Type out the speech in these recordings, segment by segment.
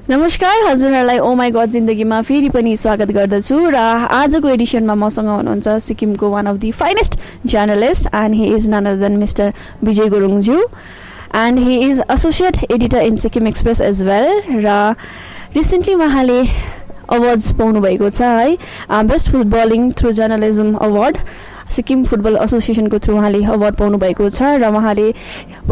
नमस्कार हजुरहरूलाई ओमग जिन्दगीमा फेरि पनि स्वागत गर्दछु र आजको एडिसनमा मसँग हुनुहुन्छ सिक्किमको one of the finest journalist and he is none other than mister Bijay Gurung jyu and he is associate editor in Sikkim Express as well र रिसेन्टली उहाँले अवार्ड्स पाउनुभएको छ है best footballing through journalism award Sikkim football एसोसिएसनको थ्रु उहाँले अवार्ड पाउनुभएको छ र उहाँले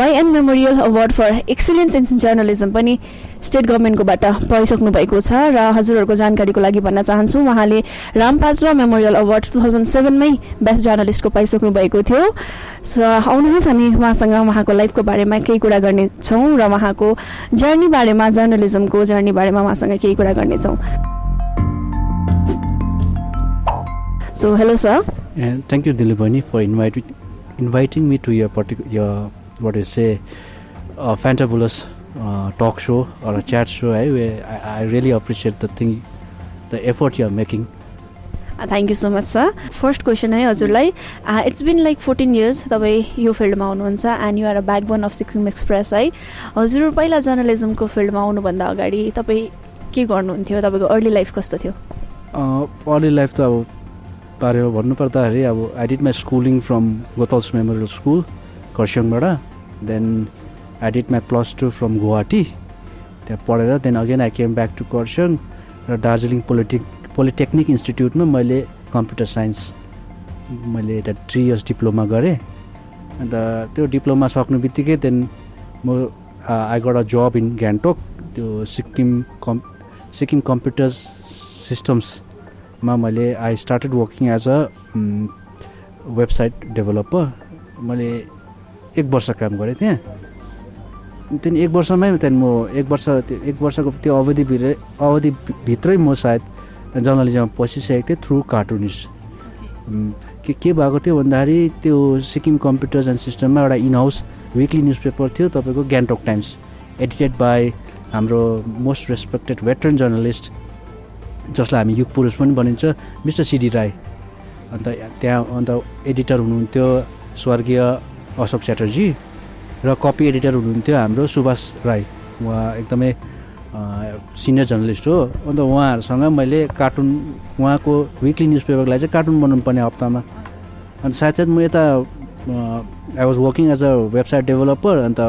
YM memorial award for excellence in journalism पनि स्टेट गभर्मेन्टकोबाट पाइसक्नु भएको छ र हजुरहरूको जानकारीको लागि भन्न चाहन्छु उहाँले रामपात्र मेमोरियल अवार्ड 2007मै बेस्ट जर्नलिस्टको पाइसक्नु भएको थियो। सो आउनुहोस् हामी उहाँसँग उहाँको लाइफको बारेमा केही कुरा गर्नेछौँ र उहाँको जर्नी बारेमा जर्नलिजमको जर्नी बारेमा उहाँसँग केही कुरा गर्नेछौँ। So hello sir. And thank you Dilipani for inviting me to your what do you say fantabulous talk show or a chat show. I really appreciate the effort you are making. Thank you so much sir. First question है हजुरलाई it's been like 14 years तपाईँ यो फिल्डमा आउनुहुन्छ and you are a backbone of Sikkim Express है। हजुर पहिला जर्नलिजमको फिल्डमा आउनुभन्दा अगाडि तपाईँ के गर्नुहुन्थ्यो, तपाईँको अर्ली लाइफ कस्तो थियो? अर्ली लाइफ त अब बारेमा भन्नुपर्दाखेरि अब I did my schooling from Goethals Memorial School खरसाङबाट, then I did my +2 from Guwahati, त्यहाँ पढेर then again I came back to Kurseong र दार्जिलिङ पोलिटेक्निक इन्स्टिट्युटमा मैले कम्प्युटर साइन्स मैले यता 3 इयर्स डिप्लोमा गरेँ। अन्त त्यो डिप्लोमा सक्नु बित्तिकै देन म I got a job in Gangtok, त्यो सिक्किम कम्प्युटर सिस्टम्समा मैले I started working as a website developer. मैले 1 वर्ष काम गरेँ त्यहाँ। त्यहाँदेखि 1 वर्षमै त्यहाँदेखि म 1 वर्षको त्यो अवधिभित्रै म सायद जर्नलिजममा पसिसकेको थिएँ थ्रु कार्टुनिस्ट। के भएको थियो भन्दाखेरि त्यो सिक्किम कम्प्युटर्स एन्ड सिस्टममा एउटा in house weekly news paper थियो तपाईँको गान्तोक टाइम्स, एडिटेड बाई हाम्रो मोस्ट रेस्पेक्टेड भेटरन जर्नलिस्ट जसलाई हामी युग पुरुष पनि भनिन्छ मिस्टर सिडी राई। अन्त एडिटर हुनुहुन्थ्यो स्वर्गीय अशोक च्याटर्जी र कपी एडिटर हुनुहुन्थ्यो हाम्रो सुभाष राई, उहाँ एकदमै सिनियर जर्नलिस्ट हो। अन्त उहाँहरूसँग मैले कार्टुन उहाँको विकली न्युज पेपरको लागि चाहिँ कार्टुन बनाउनु पर्ने हप्तामा। अन्त सायद म यता I was working as a website developer, अन्त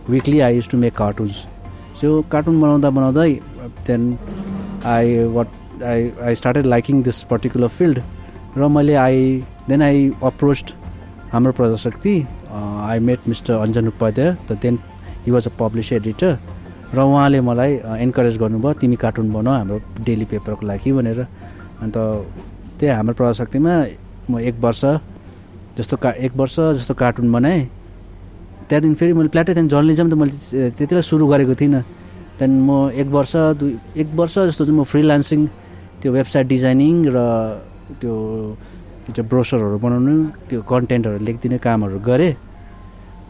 weekly I use to make cartoons. So cartoon बनाउँदै then I started liking this particular field र मैले I approached हाम्रो प्रजाशक्ति, I met Mr. Anjan Upadhyay, then he was a publisher editor र उहाँले मलाई encourage गर्नुभयो तिमी कार्टुन बनाऊ हाम्रो डेली पेपरको लागि भनेर। अन्त त्यही हाम्रो प्रजाशक्तिमा म 1 वर्ष जस्तो कार्टुन बनाएँ। त्यहाँदेखि फेरि मैले प्ल्याटै त्यहाँदेखि जर्नलिजम त मैले त्यतिलाई सुरु गरेको थिइनँ। त्यहाँदेखि म 1 वर्ष जस्तो चाहिँ म फ्रिलान्सिङ त्यो वेबसाइट डिजाइनिङ र त्यो ब्रोसरहरू बनाउनु, त्यो कन्टेन्टहरू लेखिदिने कामहरू गरेँ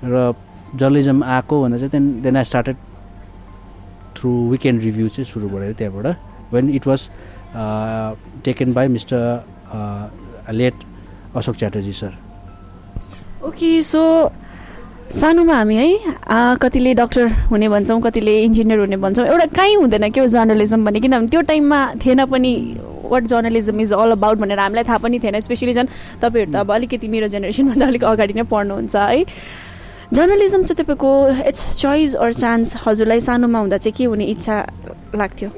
र जर्नलिजम आएको भन्दा चाहिँ then I started through weekend review चाहिँ सुरु गरेँ त्यहाँबाट, when it was taken by mister late Ashok Chatterjee sir. Okay, so सानोमा हामी है कतिले डक्टर हुने भन्छौँ, कतिले इन्जिनियर हुने भन्छौँ, एउटा कहीँ हुँदैन क्या जर्नलिजम भन्ने, किनभने त्यो टाइममा थिएन पनि what journalism is all about भनेर हामीलाई थाहा पनि थिएन। स्पेसली झन् तपाईँहरू त अब अलिकति मेरो जेनेरेसनभन्दा अलिक अगाडि नै पढ्नुहुन्छ है। जर्नलिजम चाहिँ तपाईँको इट्स चोइस अर चान्स? हजुरलाई सानोमा हुँदा चाहिँ के हुने इच्छा लाग्थ्यो?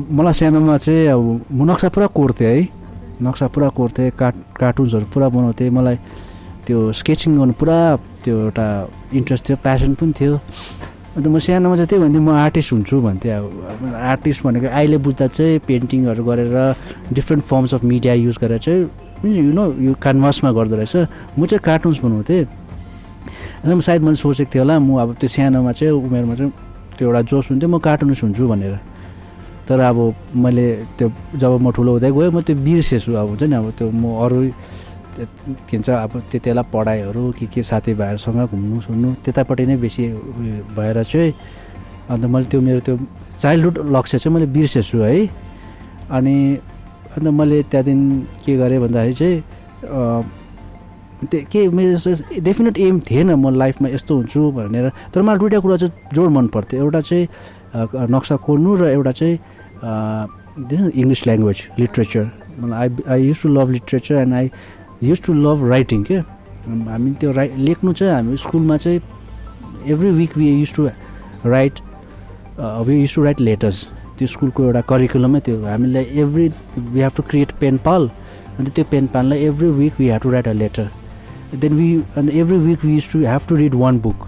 मलाई सानोमा चाहिँ अब म नक्सा पुरा कोर्थेँ, कार्टुन्सहरू पुरा बनाउँथेँ। मलाई त्यो स्केचिङ गर्नु पुरा त्यो एउटा इन्ट्रेस्ट थियो, प्यासन पनि थियो। अन्त म सानोमा चाहिँ त्यही भन्थेँ म आर्टिस्ट हुन्छु भन्थेँ। अब आर्टिस्ट भनेको अहिले बुझ्दा चाहिँ पेन्टिङहरू गरेर different firms of media use गरेर चाहिँ यो क्यानभासमा गर्दो रहेछ। म चाहिँ कार्टुन्स बनाउँथेँ र सायद मैले सोचेको थिएँ होला म अब त्यो सानोमा चाहिँ उमेरमा चाहिँ त्यो एउटा जोस हुन्थ्यो म कार्टुनिस्ट हुन्छु भनेर। तर अब मैले त्यो जब म ठुलो हुँदै गएँ म त्यो बिर्सेछु। अब हुन्छ नि अब त्यो म अरू के भन्छ अब त्यतिबेला पढाइहरू के साथीभाइहरूसँग घुम्नु त्यतापट्टि नै बेसी भएर चाहिँ अन्त मैले त्यो मेरो त्यो चाइल्डहुड लक्ष्य चाहिँ मैले बिर्सेछु है। अनि मैले त्यहाँदेखि के गरेँ भन्दाखेरि चाहिँ के मेरो डेफिनेट एम थिएन म लाइफमा यस्तो हुन्छु भनेर। तर मलाई दुईवटा कुरा चाहिँ जोड मन पर्थ्यो। एउटा चाहिँ नक्सा कोर्नु र एउटा चाहिँ इङ्ग्लिस ल्याङ्ग्वेज लिट्रेचर मलाई I use to love literature and I use to love writing के हामी त्यो लेख्नु चाहिँ हामी स्कुलमा चाहिँ every week we use to write letters त्यो स्कुलको एउटा करिकुलमै त्यो हामीलाई we have to create pen pal and त्यो पेन पाललाई every week we have to write a letter then every week we use to have to read one book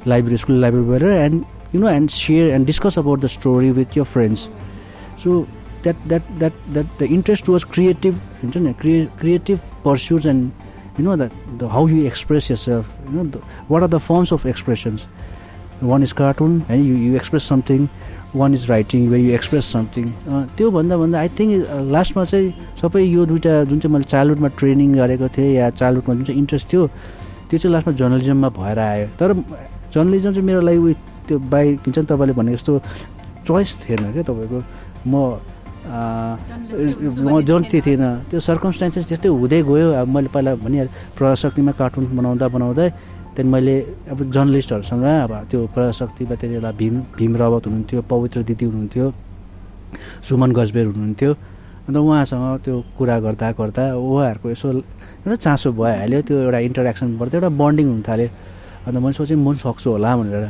library school library गएर and and share and discuss about the story with your friends. So that the interest was creative, creative pursuits, and the how you express yourself. What are the forms of expressions? One is cartoon, and you express something. One is writing, where you express something. त्यो भन्दा I think लास्टमा चाहिँ सबै यो दुईटा जुन चाहिँ मैले चाइल्डहुडमा ट्रेनिङ गरेको थिएँ या चाइल्डहुडमा जुन चाहिँ इन्ट्रेस्ट थियो त्यो चाहिँ लास्टमा जर्नलिजममा भएर आयो. तर जर्नलिजम चाहिँ मेरो लागि त्यो बाई हुन्छ नि तपाईँले भनेको जस्तो चोइस थिएन क्या तपाईँको म जन्ती थिएन त्यो सर्कमस्टान्सेस त्यस्तै हुँदै गयो. अब मैले पहिला भनिहालेँ प्रजाशक्तिमा कार्टुन बनाउँदा त्यहाँदेखि मैले अब जर्नलिस्टहरूसँग अब त्यो प्रजाशक्तिमा त्यति बेला भीम रावत हुनुहुन्थ्यो, पवित्र दिदी हुनुहुन्थ्यो, सुमन गजबेर हुनुहुन्थ्यो. अन्त उहाँसँग त्यो कुरा गर्दा उहाँहरूको यसो एउटा चासो भइहाल्यो, त्यो एउटा इन्टरेक्सन पर्दा एउटा बन्डिङ हुन थाल्यो. अन्त मैले सोचेँ म सक्छु होला भनेर.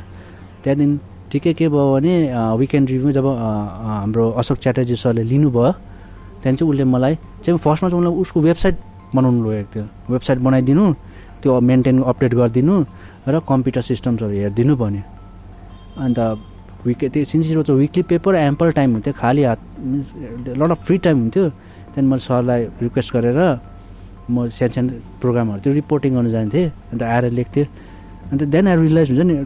त्यहाँदेखि ठिकै के भयो भने विकेन्ड रिभ्यू जब हाम्रो अशोक च्याटर्जी सरले लिनुभयो त्यहाँदेखि चाहिँ उसले मलाई चाहिँ फर्स्टमा चाहिँ उसलाई उसको वेबसाइट बनाउनु लगेको थियो. वेबसाइट बनाइदिनु, त्यो मेन्टेन अपडेट गरिदिनु र कम्प्युटर सिस्टम्सहरू हेरिदिनु भन्यो. अन्त त्यो since it was a weekly paper ample time हुन्थ्यो, खाली हात लट अफ फ्री टाइम हुन्थ्यो. त्यहाँदेखि मैले सरलाई रिक्वेस्ट गरेर म सानो प्रोग्रामहरू त्यो रिपोर्टिङ गर्नु जान्थेँ. अन्त आएर लेख्थेँ. अन्त देन आई रियलाइज हुन्छ नि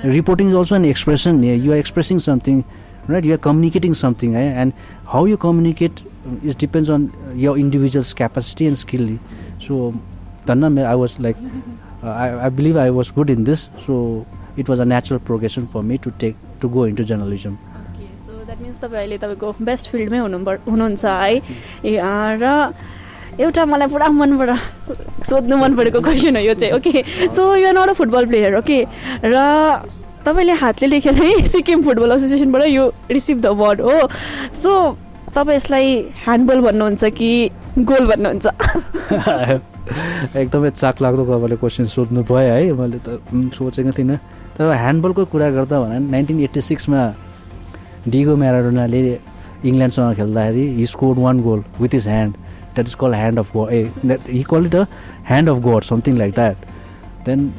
reporting is also an expression. You are expressing something, right? You are communicating something, and how you communicate it depends on your individual's capacity and skill. So I was like I believe I was good in this, so it was a natural progression for me to go into journalism. Okay, so that means तपाईँ अहिले तपाईँको best फिल्डमै हुनुहुन्छ है. र एउटा मलाई पुरा सोध्नु मन परेको क्वेसन हो यो चाहिँ. Okay, so you are not a football player. Okay, र तपाईँले हातले लेखेर है सिक्किम फुटबल एसोसिएसनबाट यो रिसिभ द अवार्ड हो. सो तपाईँ यसलाई ह्यान्डबल भन्नुहुन्छ कि गोल भन्नुहुन्छ? एकदमै चाख लाग्दो तपाईँले क्वेसन सोध्नु भयो है. मैले त सोचेको थिइनँ. तर ह्यान्डबलको कुरा गर्दा भने 1986मा डिगो म्याराडोनाले इङ्ल्यान्डसँग खेल्दाखेरि he scored 1 goal with his hand. That is called hand of God. He called it a hand of God, something like that. Then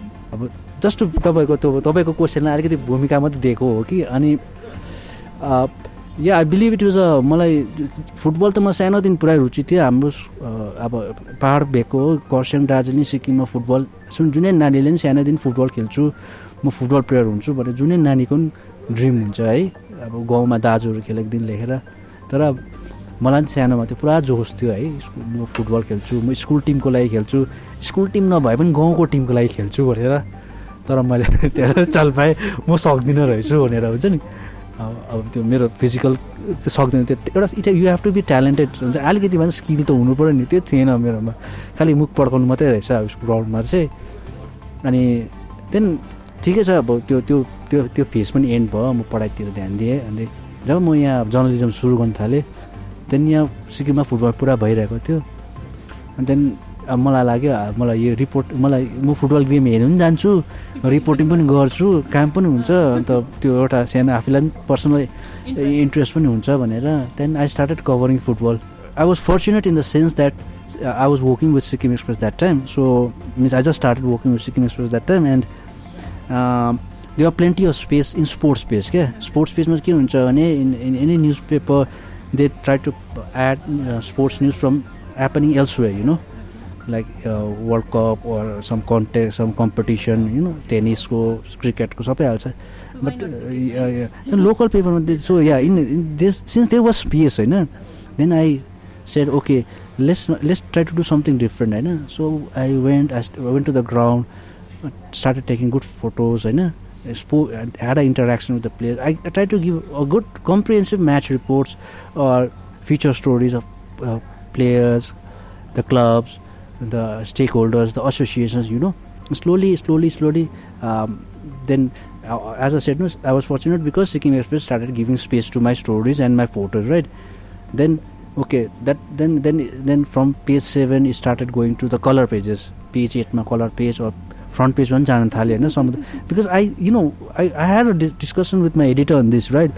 just to तपाईँको क्वेसनलाई अलिकति भूमिका मात्रै दिएको हो कि. अनि या आई बिलिभ इट वाज मलाई फुटबल त म सानोदेखि पुरै रुचि थियो. हाम्रो अब पाहाड भेको खरसाङ दार्जिलिङ सिक्किममा फुटबल जुनै नानीले पनि सानोदेखि फुटबल खेल्छु, म फुटबल प्लेयर हुन्छु भनेर जुनै नानीको पनि ड्रिम हुन्छ है. अब गाउँमा दाजुहरू खेलेको दिन लेखेर. तर मलाई पनि सानोमा त्यो पुरा जोस थियो है. म फुटबल खेल्छु, म स्कुल टिमको लागि खेल्छु, स्कुल टिम नभए पनि गाउँको टिमको लागि खेल्छु भनेर. तर मैले त्यहाँ चाल पाएँ म सक्दिनँ रहेछु भनेर हुन्छ नि. अब त्यो मेरो फिजिकल त्यो सक्दैन त्यो एउटा you have to be talented हुन्छ. अलिकति भए स्किल त हुनु पऱ्यो नि, त्यो थिएन मेरोमा. खालि मुख पड्काउनु मात्रै रहेछ अब ग्राउन्डमा चाहिँ. अनि त्यहाँदेखि ठिकै छ. अब त्यो त्यो त्यो त्यो फेज पनि एन्ड भयो. म पढाइतिर ध्यान दिएँ. अनि जब म यहाँ जर्नलिजम सुरु गर्न थालेँ त्यहाँदेखि यहाँ सिक्किममा फुटबल पुरा भइरहेको थियो. अनि त्यहाँदेखि मलाई लाग्यो मलाई यो म फुटबल गेम हेर्नु पनि जान्छु, रिपोर्टिङ पनि गर्छु, काम पनि हुन्छ. अन्त त्यो एउटा सानो आफूलाई पनि पर्सनल इन्ट्रेस्ट पनि हुन्छ भनेर त्यहाँदेखि I started covering football. I was fortunate in the sense that I was working with Sikkim Express that time. So means I just started working with Sikkim Express that time. And there are plenty of space in sports page क्या. Sports पेजमा के हुन्छ भने in any newspaper they try to add sports news from happening elsewhere, like World Cup or some contest, some competition, tennis ko, cricket ko, sabai halcha. But local paper, so yeah, in this, since there was space, then I said, okay, let's try to do something different, so I went to the ground, started taking good photos, had an interaction with the players. I tried to give a good comprehensive match reports or feature stories of players, the clubs, the stakeholders, the associations, slowly, then as I said, no, I was fortunate because Sikkim Express started giving space to my stories and my photos, right? Then okay, then from page 7 it started going to the color pages. Page 8 ma color page or front page one जान थाल्यो हैन some because I had a discussion with my editor on this, right?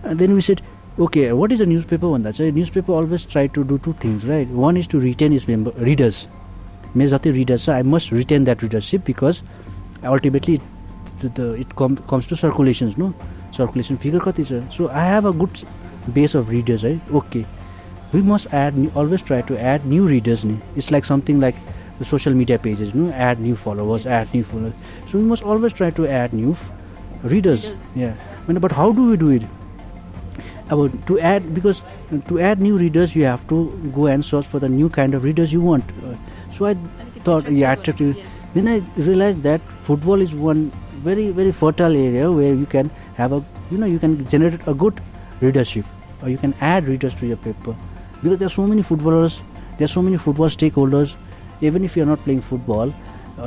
And then we said, okay, what is a newspaper भन्दा चाहिँ newspaper always try to do two things, right? One is to retain its readers. मेरो जति readers छ, I must retain that readership because ultimately it comes to circulations, no? Circulation figure कति छ? So I have a good base of readers, right? Okay, we must always try to add new readers. It's like something like the social media pages, no? Add new followers, add new followers. So we must always try to add new readers. Yeah, but how do we do it? To add new readers, you have to go and search for the new kind of readers you want. So I thought, attractive. Yes. Then I realized that football is one very, very fertile area where you can have you can generate a good readership, or you can add readers to your paper, because there are so many footballers, there are so many football stakeholders. Even if you are not playing football,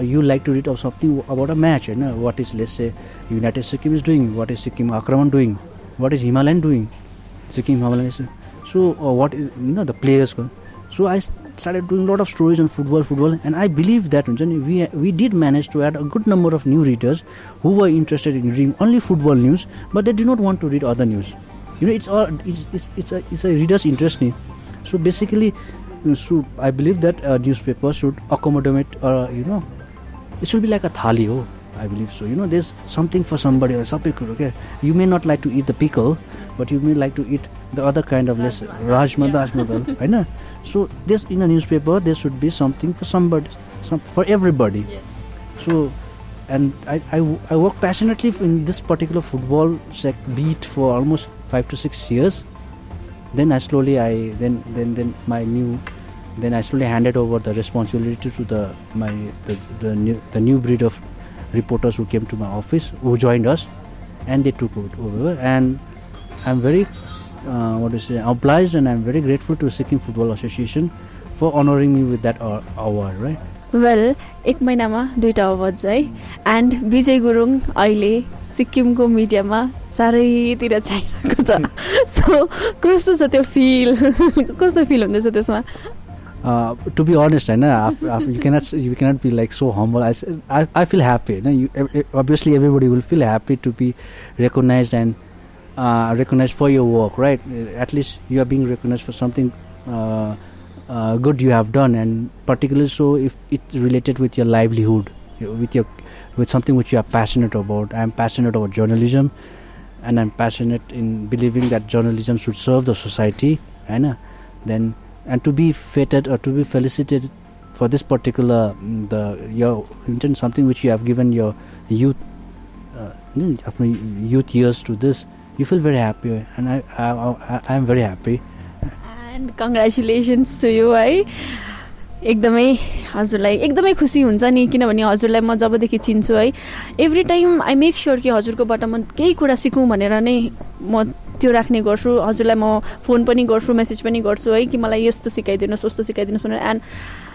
you like to read of something about a match. What is, let's say, United Sikkim is doing, what is Sikkim Akraman doing, what is Himalayan doing, Sikkim Himalayan. So what is the players. So I started doing a lot of stories on football, and I believe that we did manage to add a good number of new readers who were interested in reading only football news, but they do not want to read other news. It's a reader's interest. So basically, so I believe that a newspaper should accommodate, it should be like a thali. I believe so. There's something for somebody. Okay, you may not like to eat the pickle, but you may like to eat the other kind of less rajma, I know. So this, in a newspaper, there should be something for somebody, for everybody. Yes. So, and I work passionately in this particular football beat for almost 5 to 6 years. Then I slowly handed over the responsibility to the new breed of reporters who came to my office, who joined us, and they took it over. And I'm very obliged, and I'm very grateful to Sikkim Football Association for honoring me with that award, right? Well, 1 महिनामा 2टा awards है, and विजय गुरुङ अहिले सिक्किमको मिडियामा चारैतिर छाइरहेको छ. So कस्तो छ त्यो कस्तो फिल हुँदैछ त्यसमा? To be honest, you cannot be like so humble. I feel happy. Obviously, everybody will feel happy to be recognized and recognized for your work, right? At least you are being recognized for something good you have done, and particularly so if it's related with your livelihood, with something which you are passionate about. I am passionate about journalism, and I'm passionate in believing that journalism should serve the society, and to be feted or to be felicitated for this particular something which you have given your youth years to this, you feel very happy, and I am very happy. And congratulations to you. एकदमै हजुरलाई एकदमै खुसी हुन्छ नि, किनभने हजुरलाई म जबदेखि चिन्छु है, every time I make sure कि हजुरकोबाट म केही कुरा सिकौँ भनेर नै म त्यो राख्ने गर्छु. हजुरलाई म फोन पनि गर्छु, मेसेज पनि गर्छु है, कि मलाई यस्तो सिकाइदिनुहोस् उस्तो सिकाइदिनुहोस् भनेर. And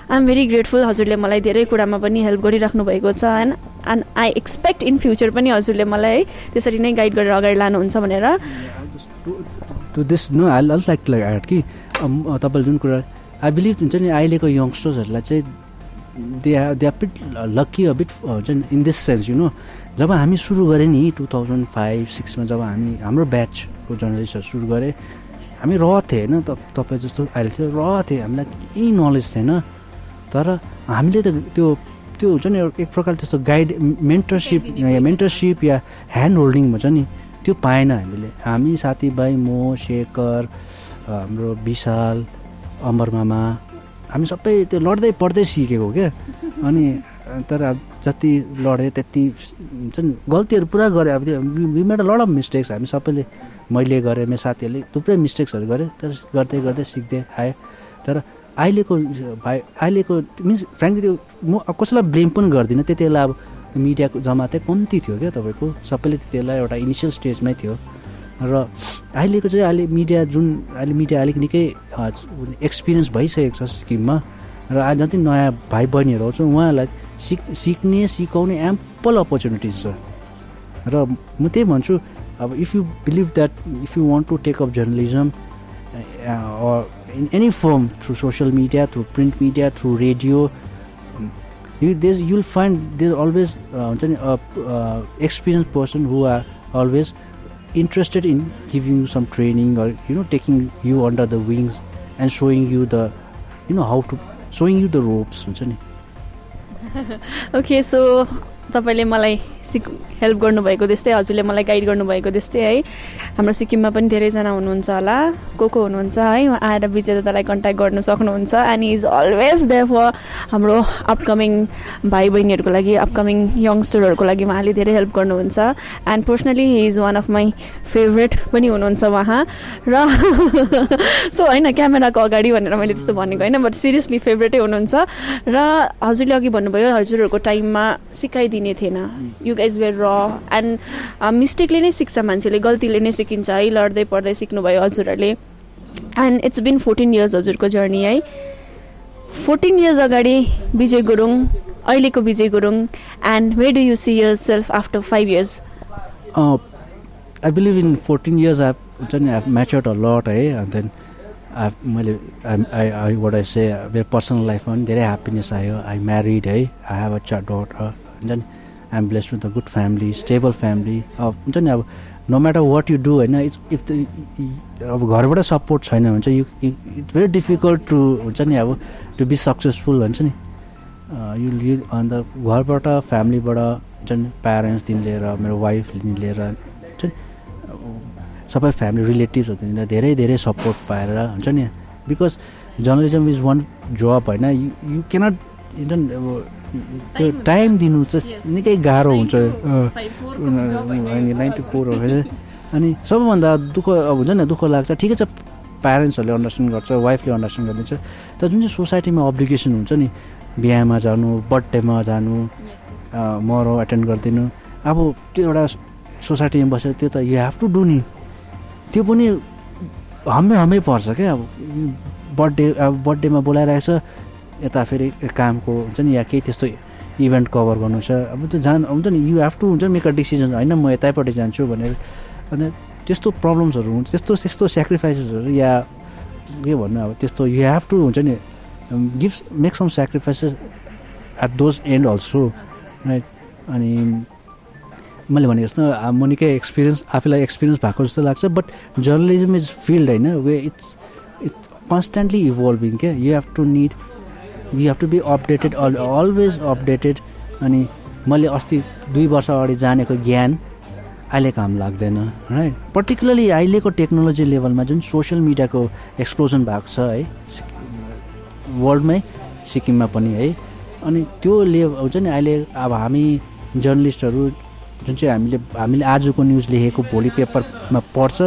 I am very grateful, हजुरले मलाई धेरै कुरामा पनि हेल्प गरिराख्नु भएको छ. And I expect in future पनि हजुरले मलाई है त्यसरी नै गाइड गरेर अगाडि लानुहुन्छ भनेर. To this, no, I'll like to add कि तपाईँले जुन कुरा आई बिलिभ हुन्छ नि, अहिलेको यङ्स्टर्सहरूलाई चाहिँ they are bit lucky a bit हुन्छ नि इन दिस सेन्स. जब हामी सुरु गऱ्यौँ नि 2005-06मा, जब हाम्रो ब्याचको जर्नलिस्टहरू सुरु गरे, हामी र थिएँ होइन, तपाईँ जस्तो अहिले थियो, र थिएँ, हामीलाई केही नलेज थिएन. तर हामीले त त्यो हुन्छ नि एक प्रकार त्यस्तो गाइड मेन्टरसिप या ह्यान्ड होल्डिङ भन्छ नि, त्यो पाएन हामीले. हामी साथीभाइ, म, शेखर, हाम्रो विशाल, अमर मामा, हामी सबै त्यो लड्दै पढ्दै सिकेको क्या. अनि तर जति लडेँ त्यति हुन्छ नि गल्तीहरू पुरा गरेँ. अब त्यो we made a lot of mistakes. हामी सबैले, मैले गरेँ, मेरो साथीहरूले थुप्रै मिस्टेक्सहरू गरेँ, तर गर्दै गर्दै सिक्दै आएँ. तर अहिलेको मिन्स फ्रेङ्कली त्यो म कसैलाई ब्लेम पनि गर्दिनँ. त्यति बेला अब मिडियाको जमातै कम्ती थियो क्या तपाईँको, सबैले त्यति बेला एउटा इनिसियल स्टेजमै थियो. र अहिलेको चाहिँ अहिले मिडिया अलिक निकै एक्सपिरियन्स भइसकेको छ सिक्किममा. र अहिले जति नयाँ भाइ बहिनीहरू आउँछ उहाँहरूलाई सिक्ने सिकाउने एम्पल अपर्च्युनिटिज छ. र म त्यही भन्छु अब if you believe that if you want to take up journalism or in any form through social media, through print media, through radio, you'll find there's always experienced person who are always interested in giving you some training or taking you under the wings and showing you the showing you the ropes. Okay, so तपाईँले मलाई help गर्नुभएको त्यस्तै हजुरले मलाई guide गर्नुभएको त्यस्तै है हाम्रो सिक्किममा पनि धेरैजना हुनुहुन्छ होला को हुनुहुन्छ है उहाँ आएर विजेतालाई कन्ट्याक्ट गर्नु सक्नुहुन्छ and he is always there for हाम्रो अपकमिङ भाइ बहिनीहरूको लागि अपकमिङ यङ्स्टरहरूको लागि उहाँले धेरै हेल्प गर्नुहुन्छ and personally he is one of my favourite पनि हुनुहुन्छ उहाँ र सो होइन क्यामेराको अगाडि भनेर मैले त्यस्तो भनेको होइन बट सिरियसली फेभरेटै हुनुहुन्छ र हजुरले अघि भन्नुभयो हजुरहरूको टाइममा सिकाइदिने थिएन यु गाइज वेयर र एन्ड मिस्टेकले नै सिक्छ मान्छेले गल्तीले नै सिकिन्छ है लड्दै पढ्दै सिक्नुभयो हजुरहरूले एन्ड इट्स बिन 14 इयर्स हजुरको जर्नी है 14 इयर्स अगाडि विजय गुरुङ अहिलेको Vijay Gurung and where do you see yourself after 5 years I believe in 14 years I've matured a lot and then what I say मेरो पर्सनल लाइफमा पनि धेरै ह्याप्पिनेस आयो I married I have a daughter and then I'm blessed with a good family stable family हुन्छ नि अब no matter what you do होइन if the अब घरबाट सपोर्ट छैन भने चाहिँ it's very difficult to हुन्छ नि अब to be successful हुन्छ नि you अन्त घरबाट फ्यामिलीबाट हुन्छ नि प्यारेन्ट्सदेखि लिएर मेरो वाइफदेखि लिएर सबै फ्यामिली रिलेटिभ्सहरूदेखि धेरै धेरै सपोर्ट पाएर हुन्छ नि बिकज जर्नलिजम इज वान जब होइन यु क्यानट अब त्यो टाइम दिनु चाहिँ निकै गाह्रो हुन्छ 94 अनि सबैभन्दा दुःख अब हुन्छ नि दुःख लाग्छ ठिकै छ प्यारेन्ट्सहरूले अन्डरस्ट्यान्ड गर्छ वाइफले अन्डरस्ट्यान्ड गरिदिन्छ तर जुन चाहिँ सोसाइटीमा अब्लिगेसन हुन्छ नि बिहामा जानु बर्थडेमा जानु मरो एटेन्ड गरिदिनु अब त्यो एउटा सोसाइटीमा बसेर त्यो त यु हेभ टु डु नि त्यो पनि हमै पर्छ क्या अब बर्थडेमा बोलाइरहेको छ यता फेरि कामको हुन्छ नि या केही त्यस्तो इभेन्ट कभर गर्नु छ अब त्यो हुन्छ नि यु हेभ टु हुन्छ मेक अ डिसिजन होइन म यतैपट्टि जान्छु भनेर अन्त त्यस्तो प्रब्लम्सहरू हुन्छ त्यस्तो सेक्रिफाइसेसहरू या के भन्नु अब त्यस्तो यु हेभ टु हुन्छ नि make some sacrifices at those and also right अनि मैले भनेको जस्तो म निकै आफूलाई एक्सपिरियन्स भएको जस्तो लाग्छ बट जर्नलिजम इज फिल्ड होइन वे इट्स कन्सटेन्टली इभल्भिङ क्या you have to be updated always updated अनि मैले अस्ति 2 वर्ष अगाडि जानेको ज्ञान अहिले काम लाग्दैन राइट पर्टिकुलरली अहिलेको टेक्नोलोजी लेभलमा जुन सोसियल मिडियाको एक्सप्लोजन भएको छ है वर्ल्डमै सिक्किममा पनि है अनि त्यो हुन्छ नि अहिले अब हामी जर्नलिस्टहरू जुन चाहिँ हामीले आजको न्युज लेखेको भोलि पेपरमा पढ्छ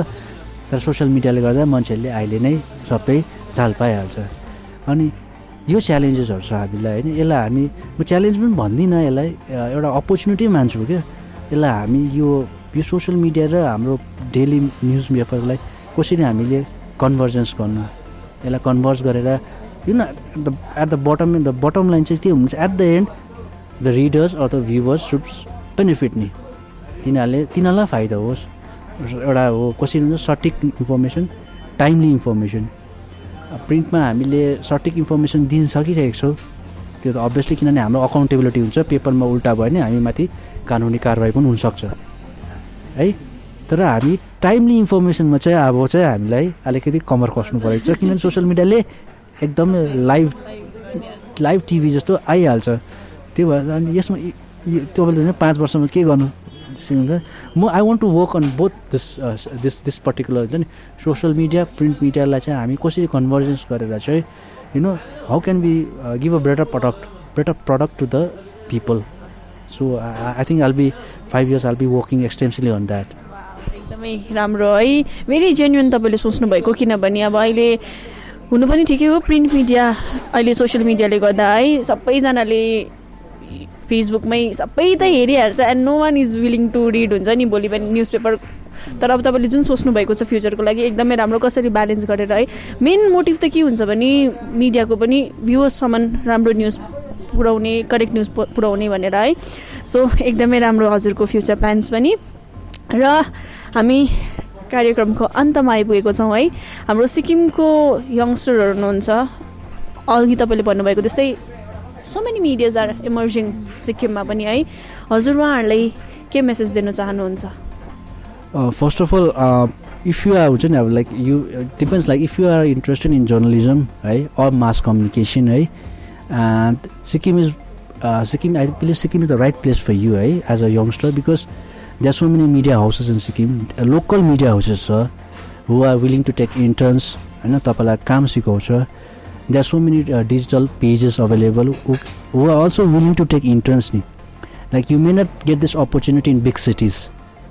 तर सोसियल मिडियाले गर्दा मान्छेहरूले अहिले नै सबै चाल पाइहाल्छ अनि यो च्यालेन्जेसहरू छ हामीलाई होइन यसलाई हामी म च्यालेन्ज पनि भन्दिनँ यसलाई एउटा अपर्च्युनिटी मान्छु क्या यसलाई हामी यो सोसियल मिडिया र हाम्रो डेली न्युज पेपरलाई कसरी हामीले कन्भर्जेन्स गर्नु यसलाई कन्भर्स गरेर एट द बटम लाइन चाहिँ के हुन्छ at the end the readers or the viewers should benefit नि तिनीहरूलाई फाइदा होस् एउटा हो कसरी हुन्छ सटिक इन्फर्मेसन टाइमली इन्फर्मेसन प्रिन्टमा हामीले सटिक इन्फर्मेसन दिन सकिरहेको छौँ त्यो त अभियसली किनभने हाम्रो अकाउन्टेबिलिटी हुन्छ पेपरमा उल्टा भयो भने हामीमाथि कानुनी कारवाही पनि हुनसक्छ है तर हामी टाइमली इन्फर्मेसनमा चाहिँ अब चाहिँ हामीलाई अलिकति कमर कस्नु परेको छ किनभने सोसियल मिडियाले एकदमै लाइभ टिभी जस्तो आइहाल्छ त्यो भएर अनि यसमा तपाईँले 5 वर्षमा के गर्नु म I want to work on both this particular हुन्छ नि सोसियल मिडिया प्रिन्ट मिडियालाई चाहिँ हामी कसरी कन्भर्जेन्स गरेर चाहिँ how can be give a better product to the people so I think I'll be 5 years I'll be working extensively on that एकदमै राम्रो है भेरी जेन्युन तपाईँले सोच्नुभएको किनभने अब अहिले हुनु पनि ठिकै हो प्रिन्ट मिडिया अहिले सोसियल मिडियाले गर्दा है सबैजनाले फेसबुकमै सबै त हेरिहाल्छ and no one is willing to read हुन्छ नि भोलि पनि न्युज पेपर तर अब तपाईँले जुन सोच्नु भएको छ फ्युचरको लागि एकदमै राम्रो कसरी ब्यालेन्स गरेर है मेन मोटिभ त के हुन्छ भने मिडियाको पनि भ्युवर्ससम्म राम्रो न्युज पुर्याउने करेक्ट न्युज पुर्याउने भनेर है सो एकदमै राम्रो हजुरको फ्युचर प्लान्स पनि र हामी कार्यक्रमको अन्तमा आइपुगेको छौँ है हाम्रो सिक्किमको यङ्स्टरहरू हुनुहुन्छ अघि तपाईँले भन्नुभएको त्यस्तै so many medias are emerging सिक्किममा पनि है हजुर उहाँहरूलाई के मेसेज दिन चाहनुहुन्छ first of all if you are हुन्छ नि अब like you depends like if you are interested in journalism है अर मास कम्युनिकेसन है and Sikkim I believe Sikkim is the right place for you है as a youngster because there are so many media houses in Sikkim local media houses छ हु are willing to take interns होइन तपाईँलाई काम सिकाउँछ there are so many digital pages available who are also willing to take interns नि like you may not get this opportunity in big cities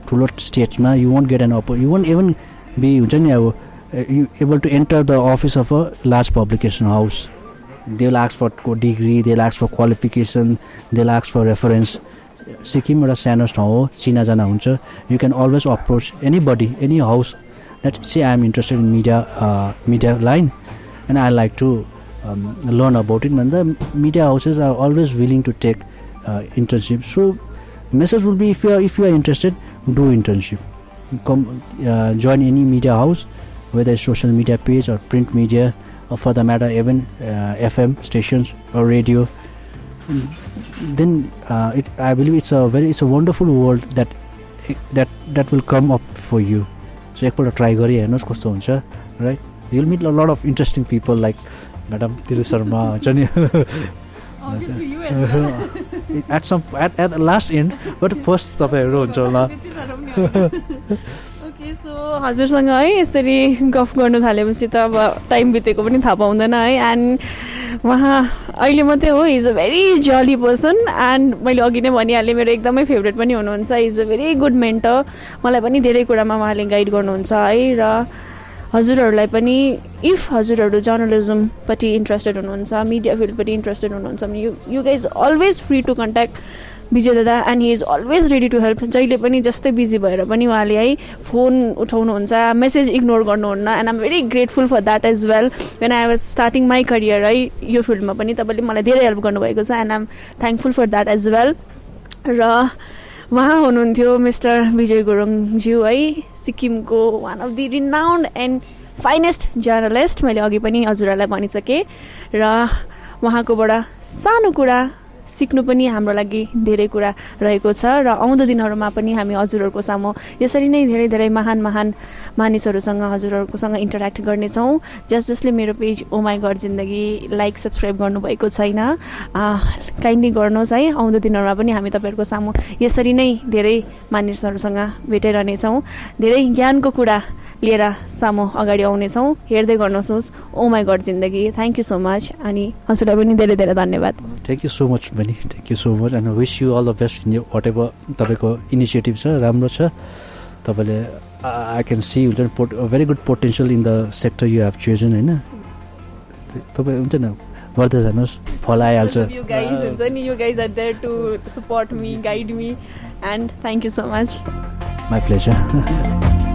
ठुलो स्टेट्समा you won't get you won't even be हुन्छ नि अब you able to enter the office of a large publication house they will ask for degree they will ask for qualification they will ask for reference Sikkim एउटा सानो ठाउँ हो चिनाजाना हुन्छ you can always approach any any house that see I am interested in media line and I like to learn about it भन्दा media houses are always willing to take internship. So message will be if you are interested, do internship. Come join any media house, whether it's social media page or print media, or for the matter even FM stations or radio. Then I believe it's a wonderful world that will come up for you. So एकपल्ट try गरी हेर्नुहोस् कस्तो हुन्छ right? You'll meet a lot of interesting people like Madam Tiru Sharma हुन्छ नि Obviously you as well. at the last end but first तपाईहरु हुन्छ होला ओके सो हजुरसँग है यसरी गफ गर्नु थालेपछि त अब टाइम बितेको पनि थाहा पाउँदैन है एन्ड उहाँ अहिले मात्रै हो इज अ भेरी जली पर्सन एन्ड मैले अघि नै भनिहालेँ मेरो एकदमै फेभरेट पनि हुनुहुन्छ is a very good mentor मलाई पनि धेरै कुरामा उहाँले गाइड गर्नुहुन्छ है र हजुरहरूलाई पनि इफ हजुरहरू जर्नलिजमपट्टि इन्ट्रेस्टेड हुनुहुन्छ मिडिया फिल्डपट्टि इन्ट्रेस्टेड हुनुहुन्छ भने you guys always free to contact Vijay दादा and he is always ready to help जहिले पनि जस्तै बिजी भएर पनि उहाँले है फोन उठाउनुहुन्छ मेसेज इग्नोर गर्नुहुन्न and I am very grateful for that as well when I was starting my career है यो फिल्डमा पनि तपाईँले मलाई धेरै हेल्प गर्नुभएको छ and I am thankful for that as well र उहाँ हुनुहुन्थ्यो मिस्टर विजय गुरुङज्यू है सिक्किमको one of the renowned and finest journalist मैले अघि पनि हजुरहरूलाई भनिसकेँ र उहाँकोबाट सानो कुरा सिक्नु पनि हाम्रो लागि धेरै कुरा रहेको छ र आउँदो दिनहरूमा पनि हामी हजुरहरूको सामु यसरी नै धेरै धेरै महान मानिसहरूसँग हजुरहरूकोसँग इन्टरेक्ट गर्नेछौँ जसले मेरो पेज ओमाई गड जिन्दगी लाइक सब्सक्राइब गर्नुभएको छैन काइन्डली गर्नुहोस् है आउँदो दिनहरूमा पनि हामी तपाईँहरूको सामु यसरी नै धेरै मानिसहरूसँग भेटिरहनेछौँ धेरै ज्ञानको कुरा लिएर सामु अगाडि आउनेछौँ हेर्दै गर्नुहोस् ओमाई गड जिन्दगी थ्याङ्क यू सो मच अनि हजुरलाई पनि धेरै धेरै धन्यवाद thank you so much Bunny thank you so much and wish you all the best in whatever तपाईँको इनिसिएटिभ छ राम्रो छ तपाईँले आई क्यान सी हुन्छ very good potential in the sector you have chosen होइन तपाईँ हुन्छ न गर्दै जानुहोस् फल आइहाल्छ यु गाइज हुन्छ नि you guys are there to support me guide me and thank you so much my pleasure